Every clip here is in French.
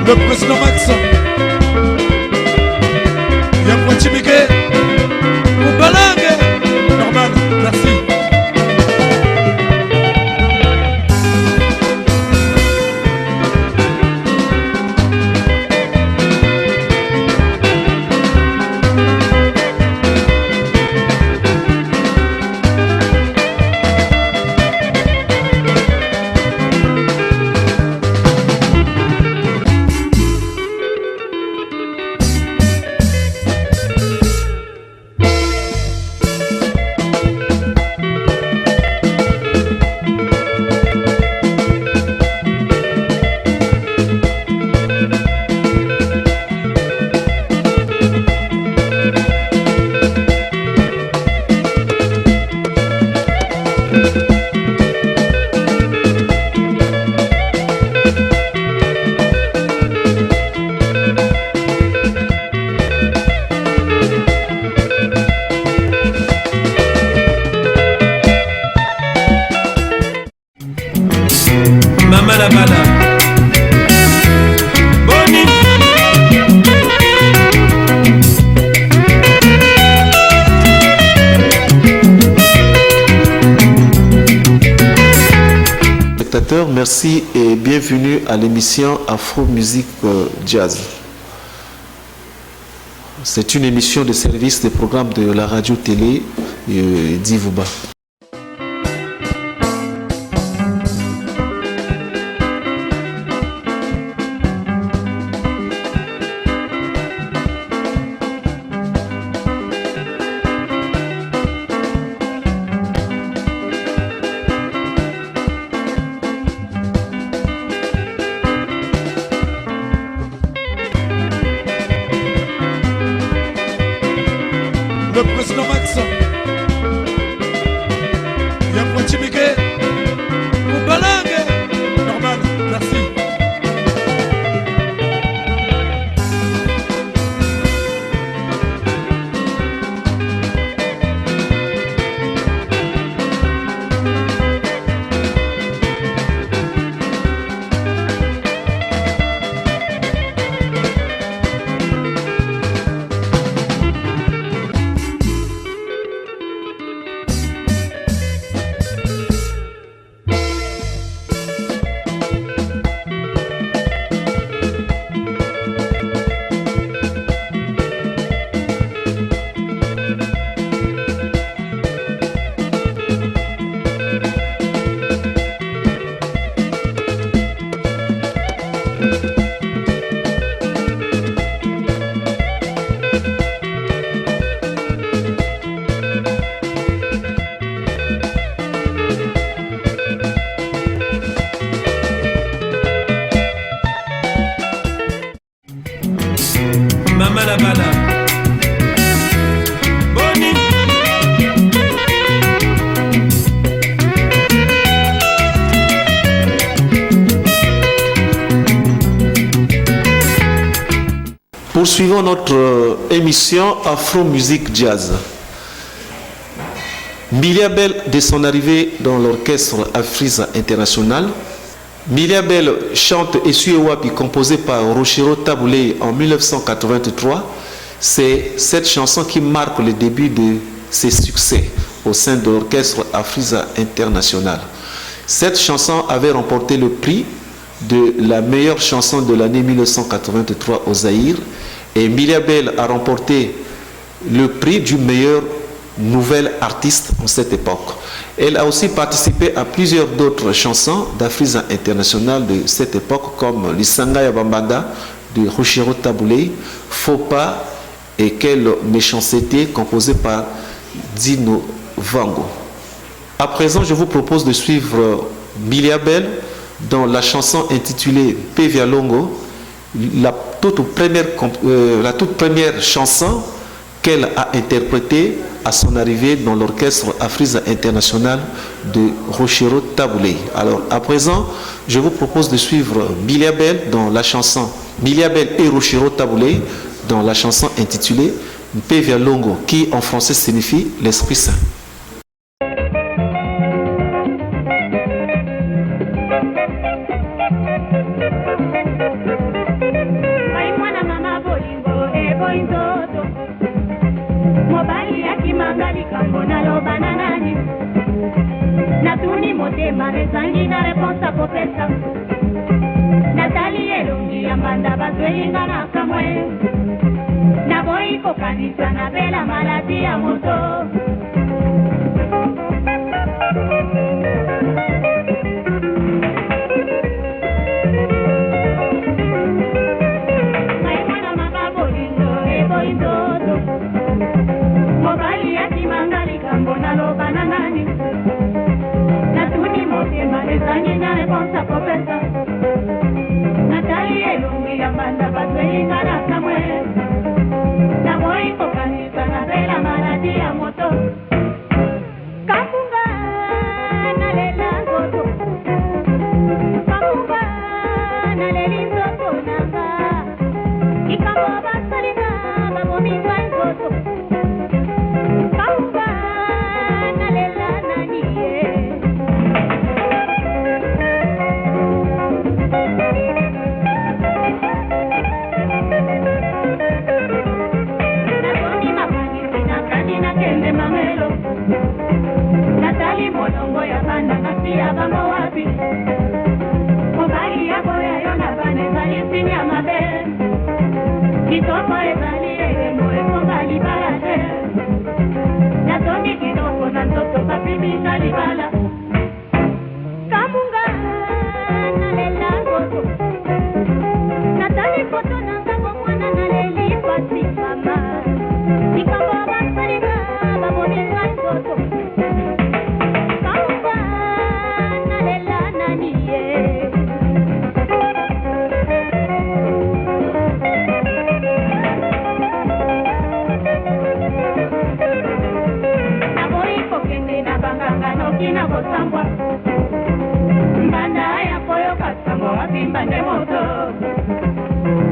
Le président Max, Yamwachimike, Moubalangue, Norman, merci. Merci et bienvenue à l'émission Afro Musique Jazz. C'est une émission de service des programmes de la radio-télé d'Ivouba. Le président Max, Yamwachimike, Moubalangue, Norman, merci. Poursuivons notre émission Afro Musique Jazz. Miliabel, de son arrivée dans l'orchestre Afriza International, Miliabel chante Esuewapi, composé par Rochero Taboulé en 1983. C'est cette chanson qui marque le début de ses succès au sein de l'orchestre Afriza International. Cette chanson avait remporté le prix de la meilleure chanson de l'année 1983 au Zaïre, et Miliabel a remporté le prix du meilleur nouvel artiste en cette époque. Elle a aussi participé à plusieurs d'autres chansons d'Afriza International de cette époque, comme Lisanga ya Bambanda de Rochero Taboulé, Faut pas et Quelle méchanceté, composé par Dino Vango. À présent, je vous propose de suivre Miliabel dans la chanson intitulée Pevia Longo, la toute première chanson qu'elle a interprétée à son arrivée dans l'orchestre Afriza International de Rochero Taboulé. Alors à présent, je vous propose de suivre Miliabel dans la chanson Miliabel et Rochero Taboulé dans la chanson intitulée Pevia Longo, qui en français signifie l'Esprit Saint. kopesa natali elongi ya mbanda bazwelinga na kamwe naboyi kokanisa na bela maladi ya moto maimwana makabolingo eboyi nzoto mobali yakimanga likambo naloba na nani natuni motema ezangi na reponsa kopesa natali elongi ya mbanda bazwelinga na kamwe naboyi kokanisa na bela maladi ya moto kamunga nalela nzoto kamunga naleli nzoto nanga ikambo basalinga babomingwa nzoto kamunga nalela nani ye nakomi makanisi nakandi nakende mamelo natali molongo ya banda nasi ya bango wapi mobali ya boya yo na bana ezali nsini ya mabe kitoko ezali elemo ekonga libala te natongi kitoko na nzoto bapiminga libala kamunga nalela nzoto natali foto na nzango mwana naleli pasi mama likambo basalinga babominga nzoto kamunga nalela nani ye naboyi kokende na banganga noki na kosambwa mbanda ya koyoka sango wabimba nde moto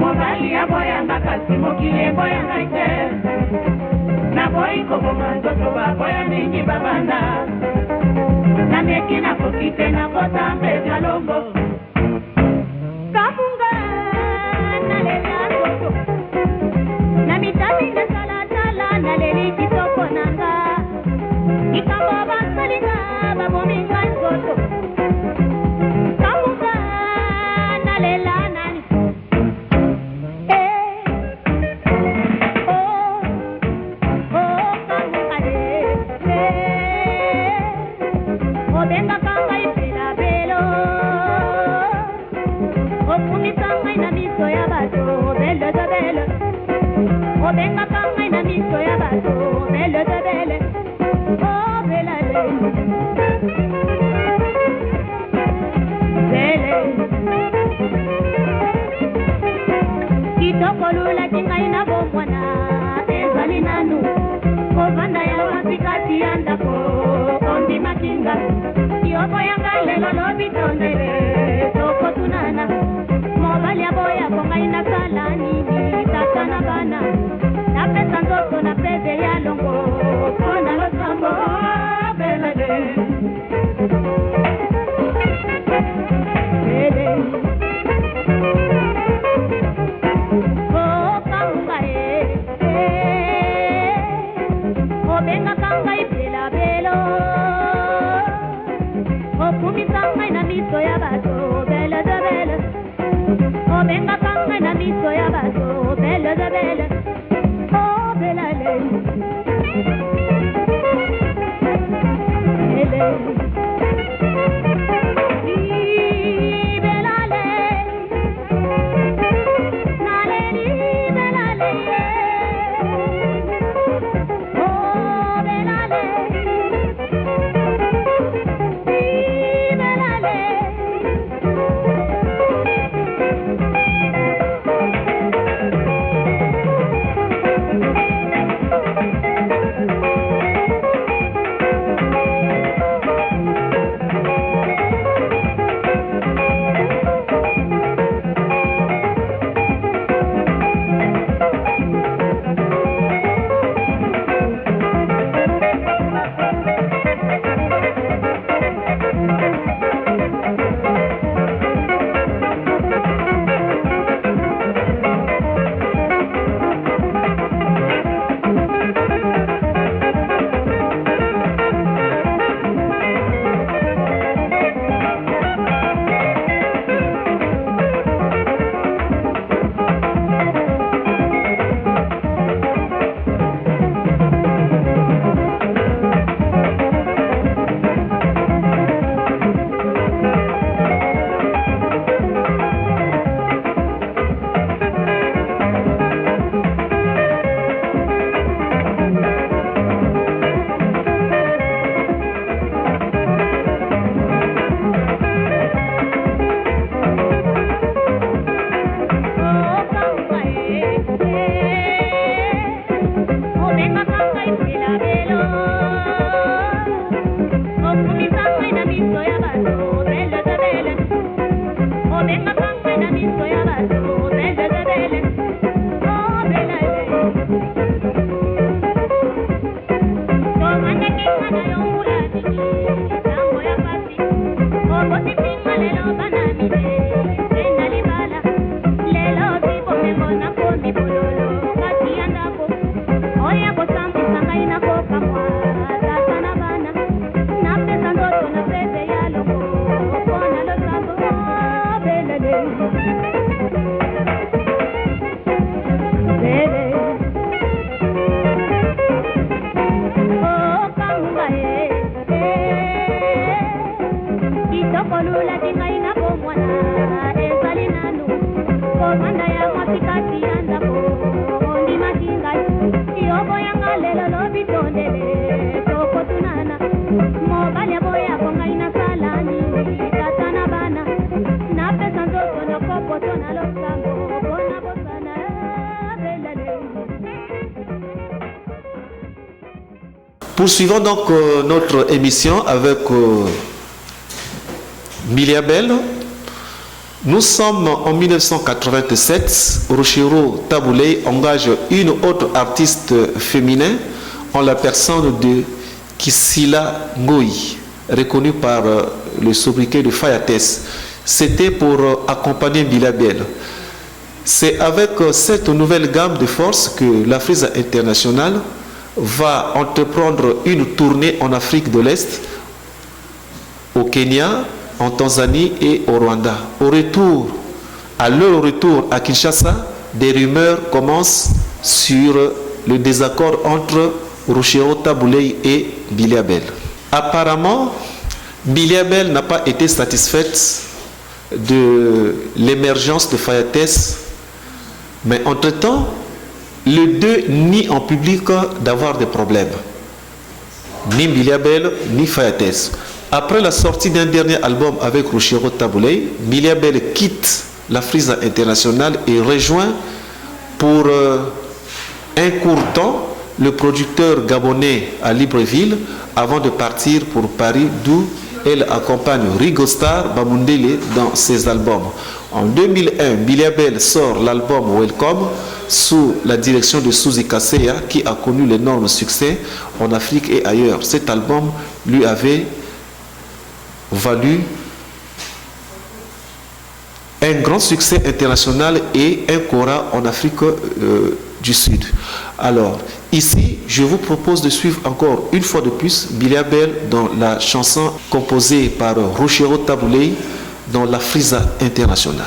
mobali ya boyanga kasi mokili eboyanga te naboyi koboma nzoto baboya mingi babanda nameki nakoki te nakota mpeza longo kamunga nalela nzoto na mitati nasalatala naleli kitoko nanga ikambo basalinga babominga nzoto kamunga nalela nani kamunga obenga kanga ipela belo okumisa ngai na miso ya bato bele de bele obenga kanga na miso ya bato bele de bele oh belale bele kitoko lulaki ngai na bomwana ezali nanu kovanda ya masikati ya ndako ondimakinga yoboyanga lelo lobi tondele tokotunana mobali aboya kongai nasala nini tata na bana napesa nzoto na pede ya longo mpona losambo belele bele oh kamunga obenga kanga ipela belo okumisa ngai na miso ya bato bele de bele obenga kanga na miso ya bato bele de bele oh belale bele belale naleli belale oh belale belale Bebe. Oh, Kanga, kitoko lula tingai na bomwana ezali nanu komanda ya masikati ya ndako ondi makingai yoko yanga lelo lobi tondele tokotunana mobali aboya kongai na salani tata na bana na pesa nzoto na kopoto na losambo bona bosana belele. Poursuivons donc notre émission avec Miliabel. Nous sommes en 1987. Rochero Taboulé engage une autre artiste féminin en la personne de Kisila Ngoyi, reconnue par le sobriquet de Fayates. C'était pour accompagner Miliabel. C'est avec cette nouvelle gamme de forces que l'Afriza International va entreprendre une tournée en Afrique de l'Est, au Kenya, en Tanzanie et au Rwanda. À leur retour à Kinshasa, des rumeurs commencent sur le désaccord entre Rochero Taboulé et Biliabel. Apparemment, Biliabel n'a pas été satisfaite de l'émergence de Fayates, mais entre-temps, les deux nient en public d'avoir des problèmes. Ni Biliabel, ni Fayates. Après la sortie d'un dernier album avec Rochero Taboulé, Biliabel quitte l'Afriza International et rejoint pour un court temps le producteur gabonais à Libreville avant de partir pour Paris, d'où elle accompagne Rigo Star Bamundele dans ses albums. En 2001, Biliabel sort l'album Welcome sous la direction de Suzy Kaseya qui a connu l'énorme succès en Afrique et ailleurs. Cet album lui avait valu un grand succès international et un Cora en Afrique du Sud. Alors, ici, je vous propose de suivre encore une fois de plus Biliabel dans la chanson composée par Rochero Taboulé dans l'Afriza International.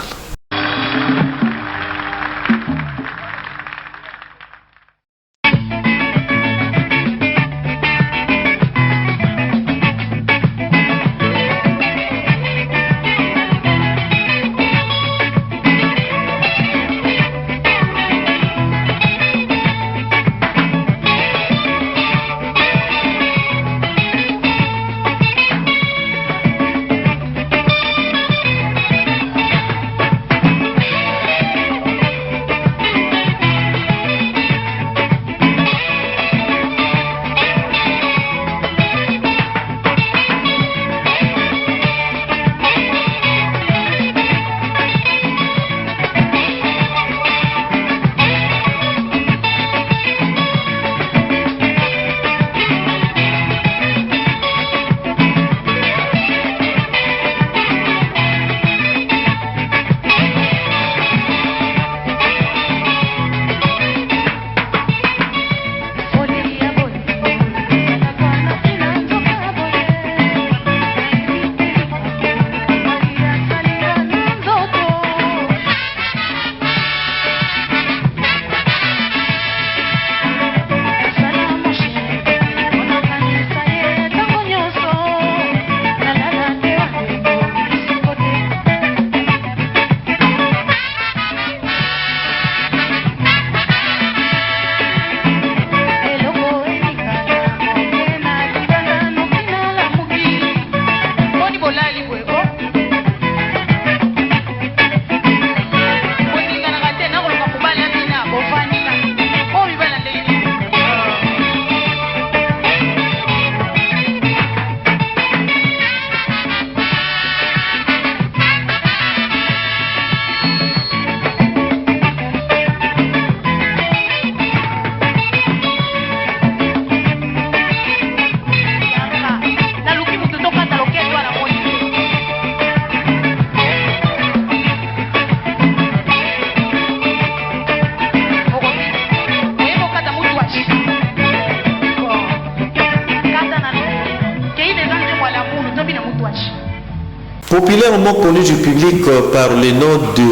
populairement connu du public par le nom de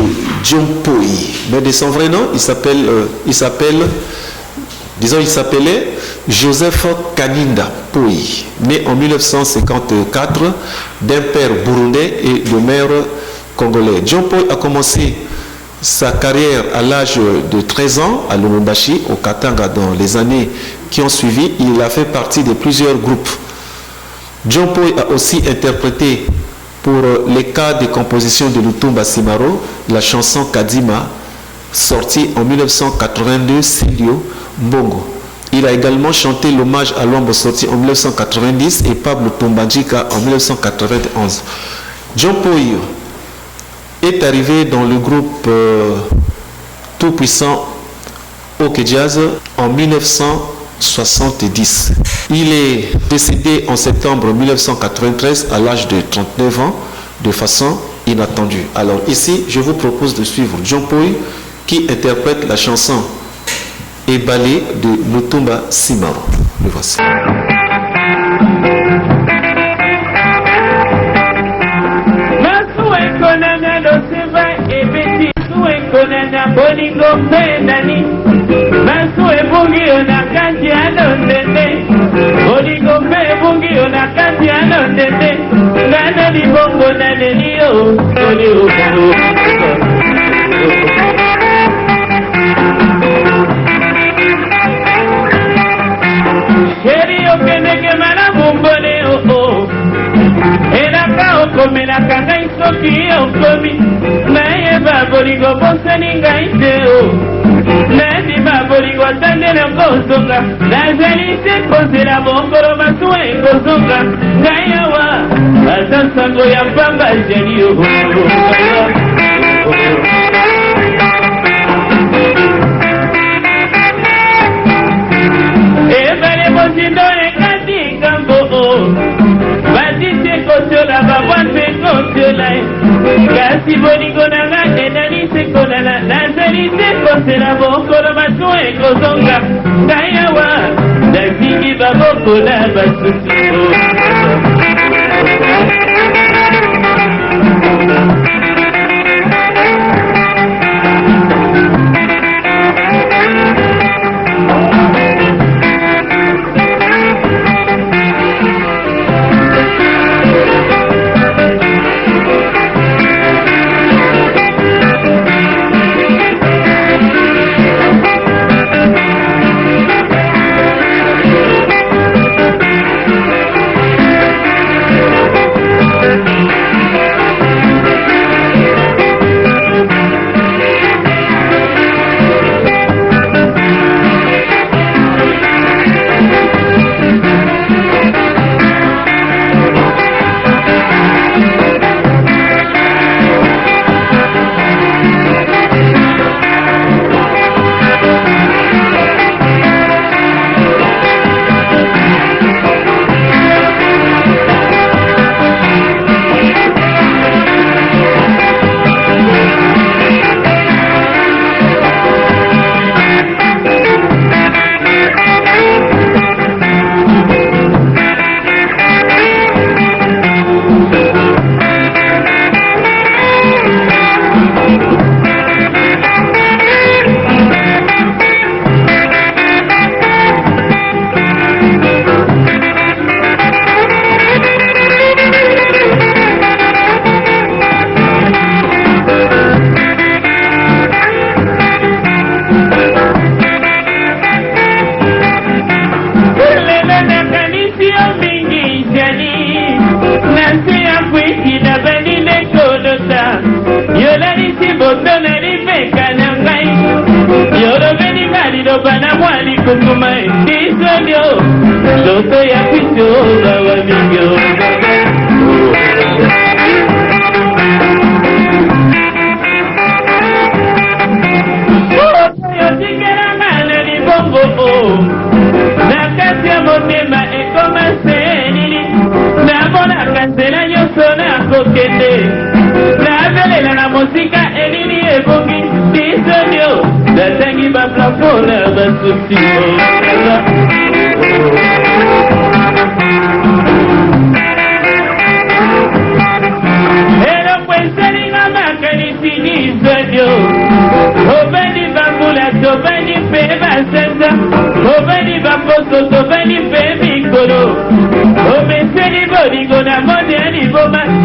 Djompoi, mais de son vrai nom, il s'appelait Joseph Kaninda Poi, né en 1954 d'un père burundais et de mère congolais. Djompoi a commencé sa carrière à l'âge de 13 ans à Lubumbashi, au Katanga. Dans les années qui ont suivi, il a fait partie de plusieurs groupes. Djompoi a aussi interprété pour les cas de composition de Lutumba Simaro la chanson Kadima, sortie en 1982, Silio Mbongo. Il a également chanté l'hommage à l'ombre, sorti en 1990, et Pablo Tombadjika en 1991. Djompoi est arrivé dans le groupe tout puissant OK Jazz en 1970. Il est décédé en septembre 1993 à l'âge de 39 ans de façon inattendue. Alors ici, je vous propose de suivre Djompoi qui interprète la chanson Ebale de Lutumba Simaro. Le voici. komelaka ngai soki okomi nayeba bolingo bosani ngai te o nandima bolingo tandela kozonga nazali te kozela mokolo masuwa ekozonga ngai awa ata nsango ya mpamba jeli o ebale mosindo ekati kambo o batise kotola babwate kotola kasi bolingo nanga enani sekolala nazali te kosela mokolo masuwa ekozonga ngai awa nazingi babokola basuki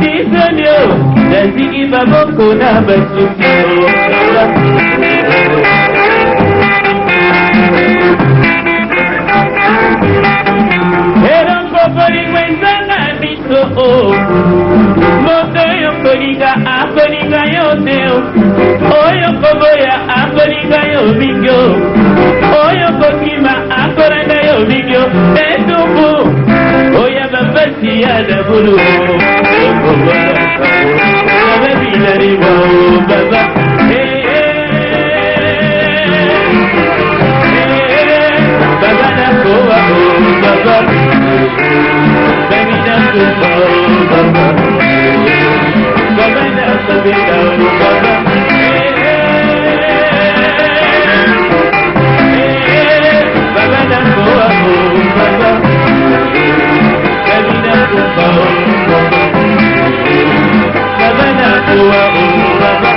Tisonio, Naziki Baboko na Basuki. Eron popoli wenzanga biso moto yo kolinga akolinga yo teo oyo koboya akolinga yo bingyo oyo kokima akolanda yo bingyo etumbu oya bapasi ya dabulu okoboyaababinaribo baba baba nakowa baba baby nakowa baba baba nakowa baba baba nakowa baba baby nakowa baba nakowa baba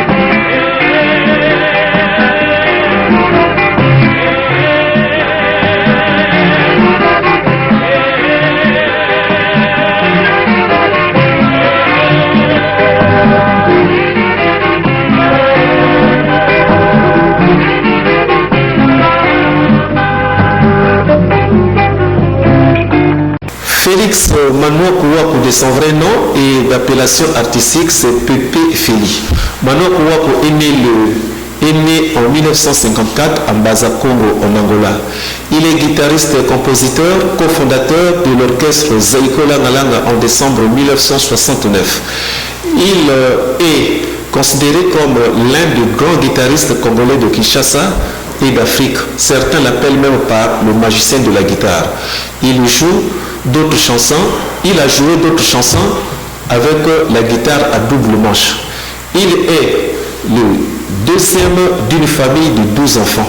Félix Manoa Kouakou, de son vrai nom et d'appellation artistique, c'est Pépé Feli. Manoa Kouakou est né en 1954 à Mbaza, Congo, en Angola. Il est guitariste et compositeur, cofondateur de l'orchestre Zaiko Langalanga en décembre 1969. Il est considéré comme l'un des grands guitaristes congolais de Kinshasa et d'Afrique. Certains l'appellent même par le magicien de la guitare. Il joue d'autres chansons. Il a joué d'autres chansons avec la guitare à double manche. Il est le deuxième d'une famille de 12 enfants,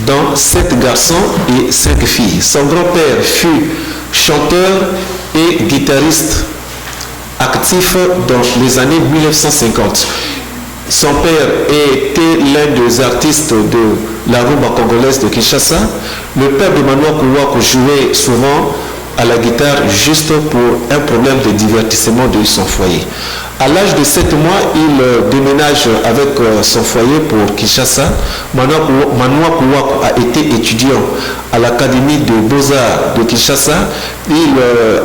dont 7 garçons et 5 filles. Son grand-père fut chanteur et guitariste actif dans les années 1950. Son père était l'un des artistes de la rumba congolaise de Kinshasa. Le père de Manoa Kouakou jouait souvent à la guitare juste pour un problème de divertissement de son foyer. À l'âge de 7 mois, il déménage avec son foyer pour Kinshasa. Manoa Kouakou a été étudiant à l'Académie de Beaux-Arts de Kinshasa. Il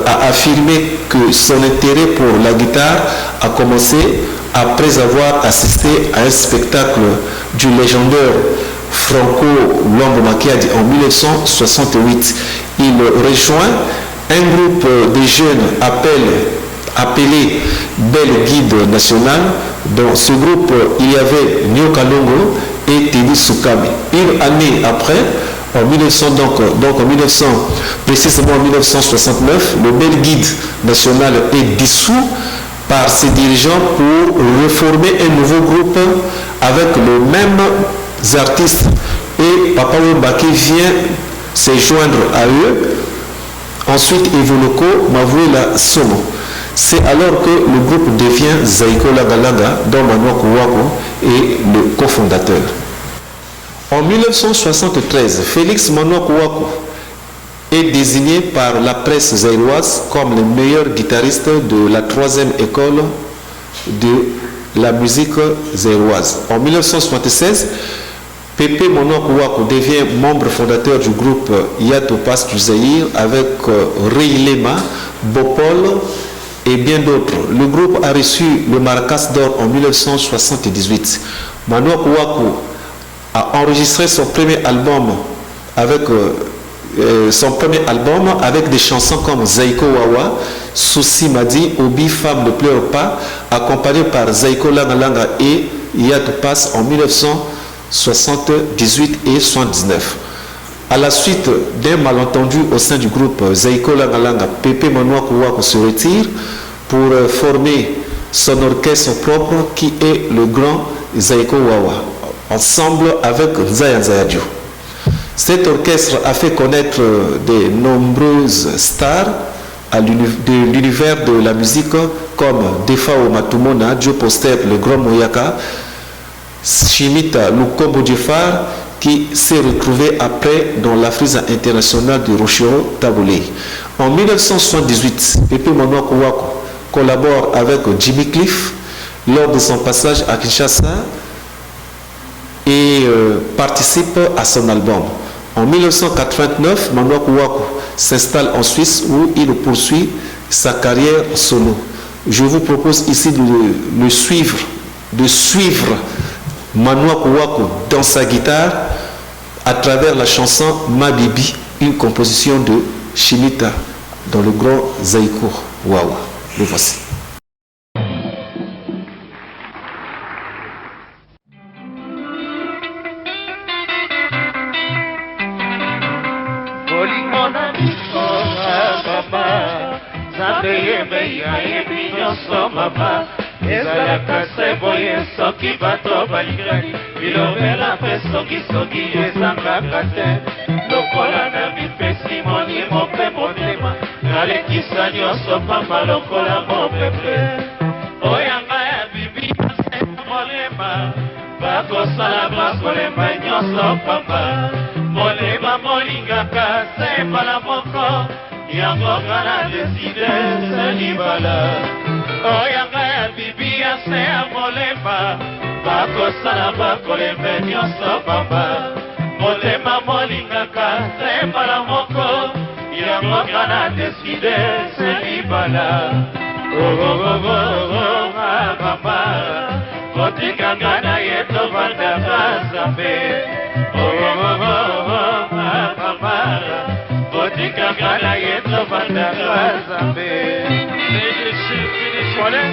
a affirmé que son intérêt pour la guitare a commencé après avoir assisté à un spectacle du légendaire Franco Luambo Makiadi en 1968. Il rejoint un groupe de jeunes appelé Bel Guide National. Dans ce groupe, il y avait Nyo Kalongo et Teddy Soukame. Une année après, précisément en 1969, le Bel Guide National est dissous par ses dirigeants pour reformer un nouveau groupe avec les mêmes artistes. Et Papa Wembake vient se joindre à eux. Ensuite, Evoloko Mavouela Somo. C'est alors que le groupe devient Zaiko Langalanga, dont Manoa Kouakou est le cofondateur. En 1973, Félix Manoa Kouakou est désigné par la presse zaïroise comme le meilleur guitariste de la 3e école de la musique zaïroise. En 1976, Pépé Manoa Kouakou devient membre fondateur du groupe Yato Pass du Zaïre avec Reilema, Bopol et bien d'autres. Le groupe a reçu le Maracas d'or en 1978. Manoa Kouakou a enregistré son premier album avec des chansons comme Zaiko Wawa, Souci Madi, Obi, Femme ne pleure pas, accompagné par Zaiko Langalanga et Yato Pass en 1978 et 1979. À la suite d'un malentendu au sein du groupe Zaiko Langalanga, Pépé Manoa Kouakou se retire pour former son orchestre propre qui est le grand Zaiko Wawa, ensemble avec Nzaya Nzaya Dio. Cet orchestre a fait connaître de nombreuses stars de l'univers de la musique comme Defao Matumona, Joe Poster, le grand Moyaka, Shimita Lukombo Djefar, qui s'est retrouvé après dans la frise internationale de Rochero Taboulé. En 1978, Pépé Manoa Kouakou collabore avec Jimmy Cliff lors de son passage à Kinshasa et participe à son album. En 1989, Manoa Kouakou s'installe en Suisse où il poursuit sa carrière solo. Je vous propose ici de suivre Manoa Kouakou dans sa guitare à travers la chanson Ma Bibi, une composition de Chimita dans le grand Zaïkour Wawa. Le voici. ezalaka se boye soki bato balingani bilobela mpe soki ezangaka te lokola na mipesi molimo mpe motema nalekisa nyonso pamba lokola mopepe oyanga ya bibi ase molema bakosala bakolemba nyonso pamba molema molingaka se mbala moko yango ngana deside se libala oyanga ya bibi ya se ya molema bakosala bakolemba nyonso pamba molema molingaka se mbala moko yango ngana deside se libala mama kotikanga na ye tovandaka zambe mama kotikanga na ye tovandaka zambe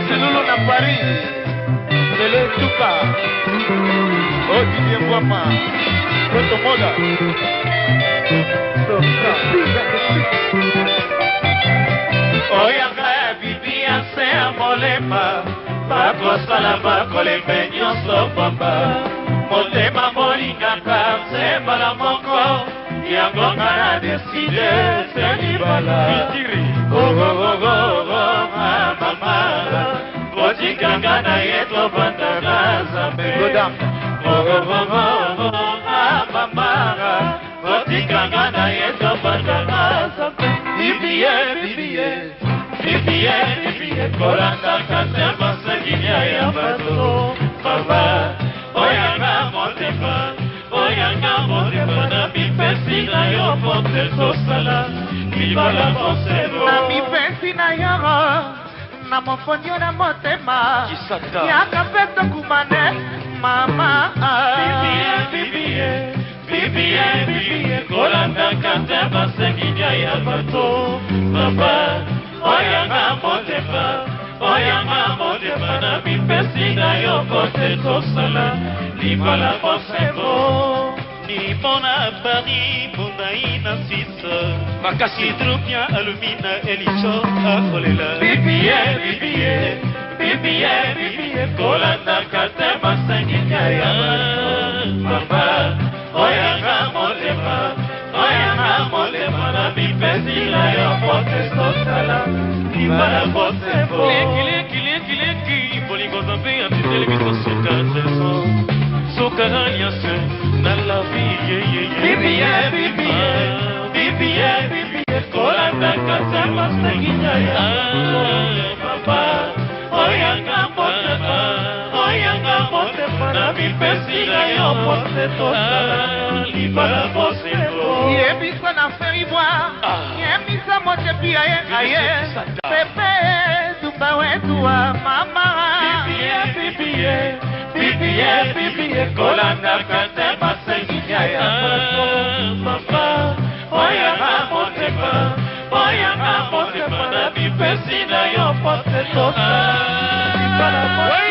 selulu na Paris lelo tuka odidie bwama kotomoda oyanga ya bibi ya se ya molema bakosala bakolembe nyonso pamba motema molingaka se mbala moko yango ngana deside se libala mama kotikanga na ye tovandaka zambe mama kotikanga na ye tovandaka zambe bibiye kolandaka te masenginya ya bato mama oyanga motema na mipesi na yo pote tosala libala mosebo na mipesi na yo na mofonio na motema yaka mpe tokumane mama bibiye kolandaka te masenginya ya bato mama oyanga motema na mipesi na yo pote tosala libala mosebo nimona Paris monai na Suisse makasi hydrobien alumina eliso akolela bibiye kolandaka te masenginya ya mama oyanga molema na mipesi na yo pote tosala libala mosebo leki bolingo zambe antitelebiso soka seso soka aliase na la vie bibiye kolandaka te masenginya ya papa oyanga motema na mipesi na yo pote tosala libala mosebo yebisa na feriboire yebisa motepi aye pepe tumba wetu wa mama bibiye kolandaka te masenginya ya papa oyanga motema na mipesi na yo pote tosala libala mosebo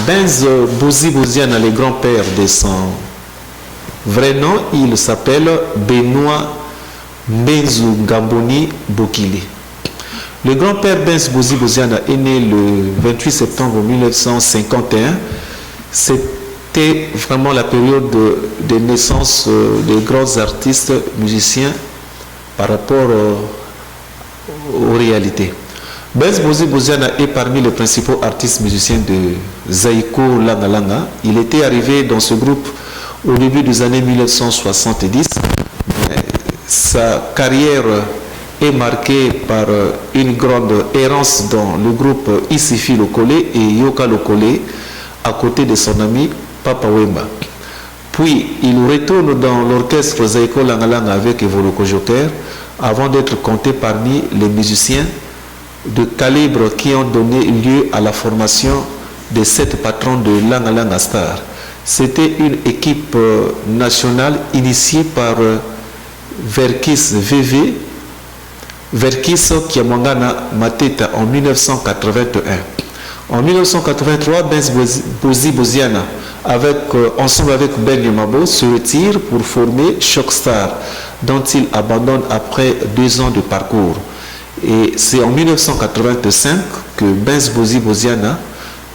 Benz Bozi Boziana, le grand-père de son vrai nom, il s'appelle Benoît Benzu Gamboni Bokili. Le grand-père Benz Bozi Boziana est né le 28 septembre 1951. C'était vraiment la période de naissance des grands artistes musiciens par rapport aux réalités. Benz Bozi Boziana est parmi les principaux artistes musiciens de Zaïko Langa Langa. Il était arrivé dans ce groupe au début des années 1970. Sa carrière est marquée par une grande errance dans le groupe Isifi Lokole et Yoka Lokole à côté de son ami Papa Wemba. Puis il retourne dans l'orchestre Zaïko Langa Langa avec Evoloko Joker avant d'être compté parmi les musiciens de calibre qui ont donné lieu à la formation de 7 patrons de Langa Langa Star. C'était une équipe nationale initiée par Verkis VV, Verkis Kiamwangana Mateta en 1981. En 1983, Benz Bozi Boziana, ensemble avec Ben Yomabo, se retire pour former Shockstar, dont il abandonne après 2 ans de parcours. Et c'est en 1985 que Benz Bozi Boziana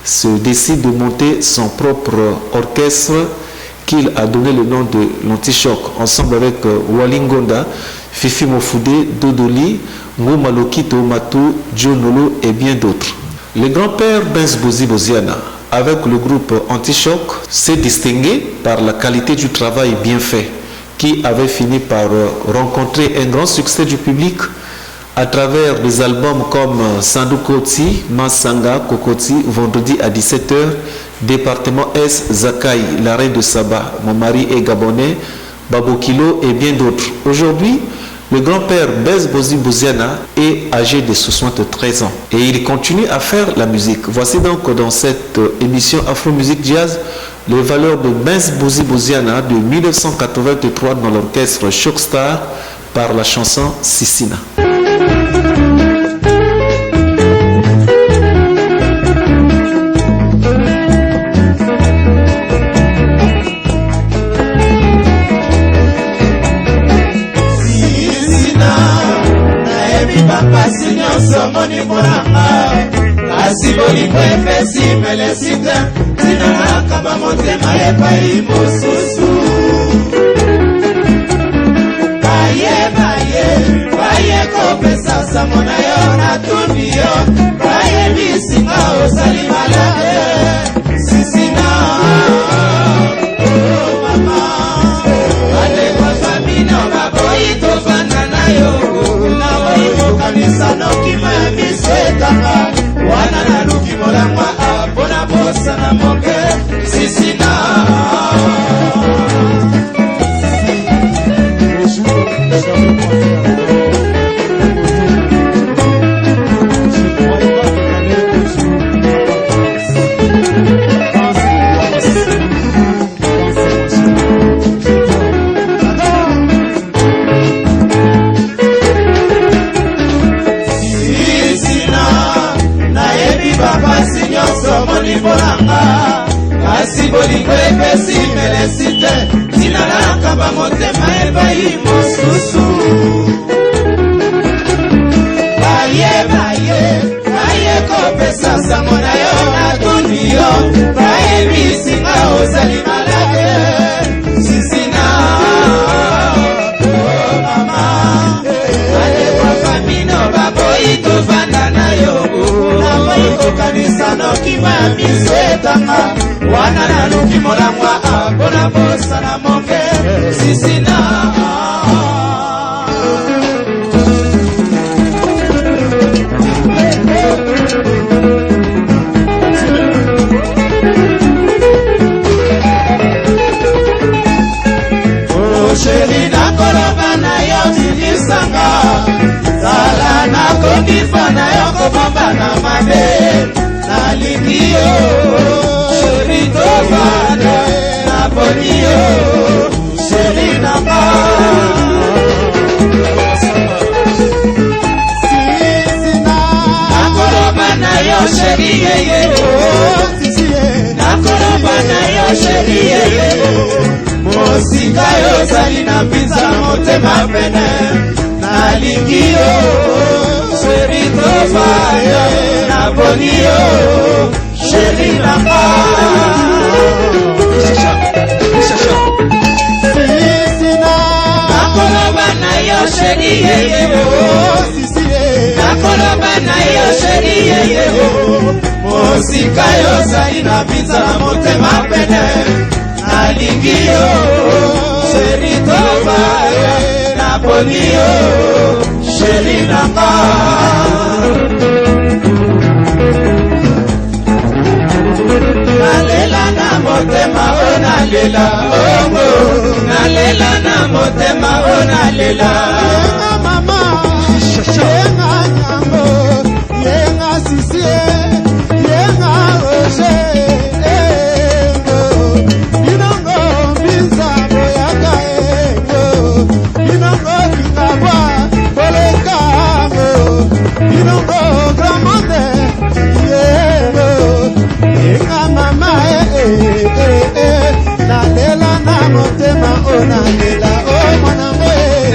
se décide de monter son propre orchestre qu'il a donné le nom de l'Antichoc, ensemble avec Walingonda, Fifi Mofoudé, Dodoli, Ngoma Lokito, Matou, Djonolo et bien d'autres. Le grand-père Benz Bozi Boziana, avec le groupe Antichoc, s'est distingué par la qualité du travail bien fait, qui avait fini par rencontrer un grand succès du public à travers des albums comme Sandou Koti, Mansanga, Kokoti, vendredi à 17h, Département S, Zakai, La Reine de Saba, Mon mari est gabonais, Babo Kilo et bien d'autres. Aujourd'hui, le grand-père Benz Bozi Boziana est âgé de 73 ans et il continue à faire la musique. Voici donc dans cette émission Afro Music Jazz les valeurs de Benz Bozi Boziana de 1983 dans l'orchestre Shockstar par la chanson Sissina. Bapasi nyonso moni moranga kasi bolingo efesi melesite tina nakaba motema epai mosusu baye kopesa sango na yo natundi yo baye bisinga osali malade sisina mama balekwa famino baboyi tovanda na yo Sanoki ma misetanga wana naluki molangwa apona bosa na moke sisina bolanga kasi bolingo epesi melesi te tina nakamba motema epai mosusu baye kopesa sango na yo natuni yo bayebisinga ozali malade sisina mama alekwa famino baboyi tovanda na yo naboyi kokanisa nokima ya miso etanga wana naluki molangwa mpona bosana moke sisina sheri nakoloba na yo milisanga zala nakokifa na yo kobomba na mabe nalingi yo sheri tobana naponi yo sheri nanga nakoloba na yo sheri yeye nakoloba na yo sheri yeye mosika yo zali na mpinza motema pene nalingi yo sheri tofaya naponi yo sheri nanga nakoloba na yo sheri yeye nakoloba na yo sheri yeye mosika yo zali na mpinza motema pene nalingi yo sheri tobaya naponi yo sheri nanga nalela na motema o nalela ongo nalela na motema o nalela mama yenga nyango yenga sisie yenga oje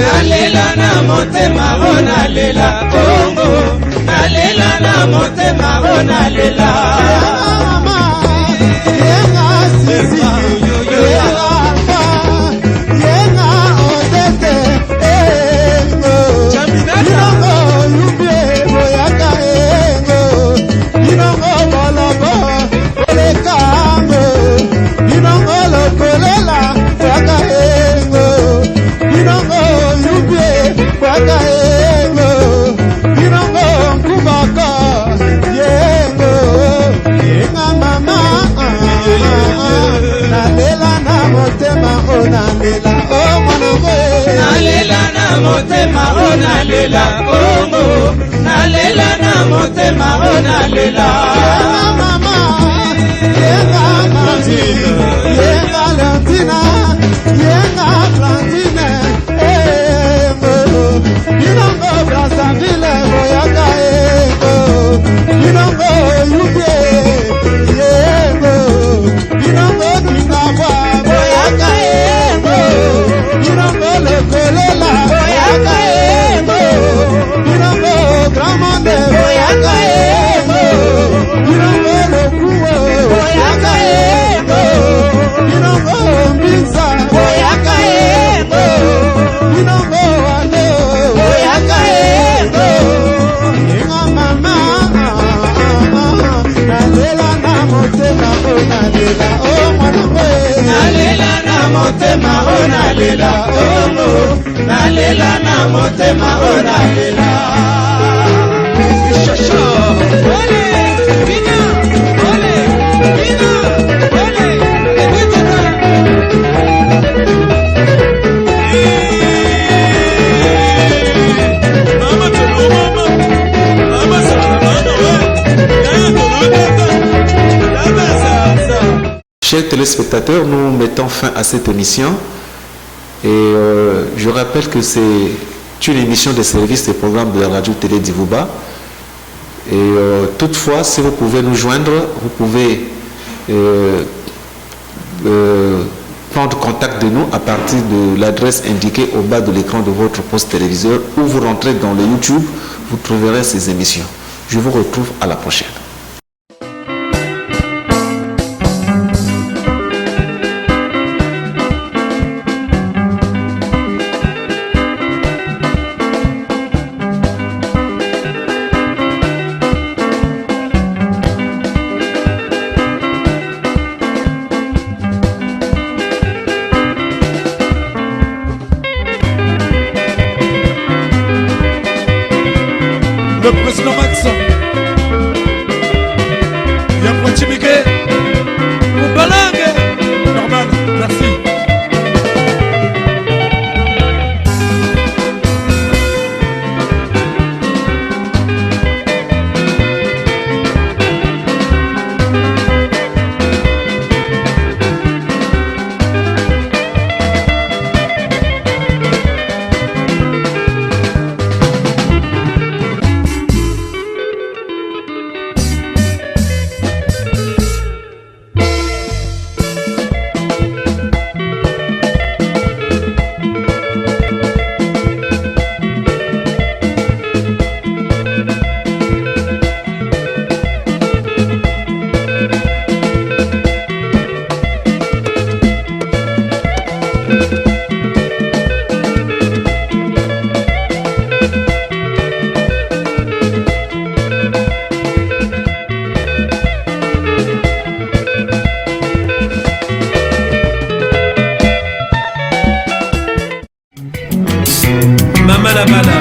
nalela na motema o nalela kongo nalela na motema o nalela mama yenga sisi yenga pa yenga odete engo inongo yubie boyaka engo inongo bolobo olekango inongo lokolela boyaka engo inongo yubie boyaka engo inongo nkubaka yengo yenga mama nalela na motema o nalela o mwanango nalela na motema o nalela kongo nalela na motema o nalela mama yenga mami yenga lantina yenga plantine inongo Brazzaville boyaka inongo yubie inongo kingabwa boyaka inongo lokolela boyaka inongo gramonde boyaka inongo lokuwo boyaka inongo mbinza boyaka inongo wane boyaka yenga mama nalela na motema o nalela o mwanango nalela na motema o nalela ongo nalela na motema o nalela ole bina ole bina ole Chers téléspectateurs, nous mettons fin à cette émission et je rappelle que c'est une émission de service des programmes de la radio télé d'Ivouba. Et toutefois, si vous pouvez nous joindre, vous pouvez prendre contact de nous à partir de l'adresse indiquée au bas de l'écran de votre poste téléviseur, ou vous rentrez dans le YouTube, vous trouverez ces émissions. Je vous retrouve à la prochaine. Le président Max. Yamwachimike. Mbalange. Normal, merci. Mama la bala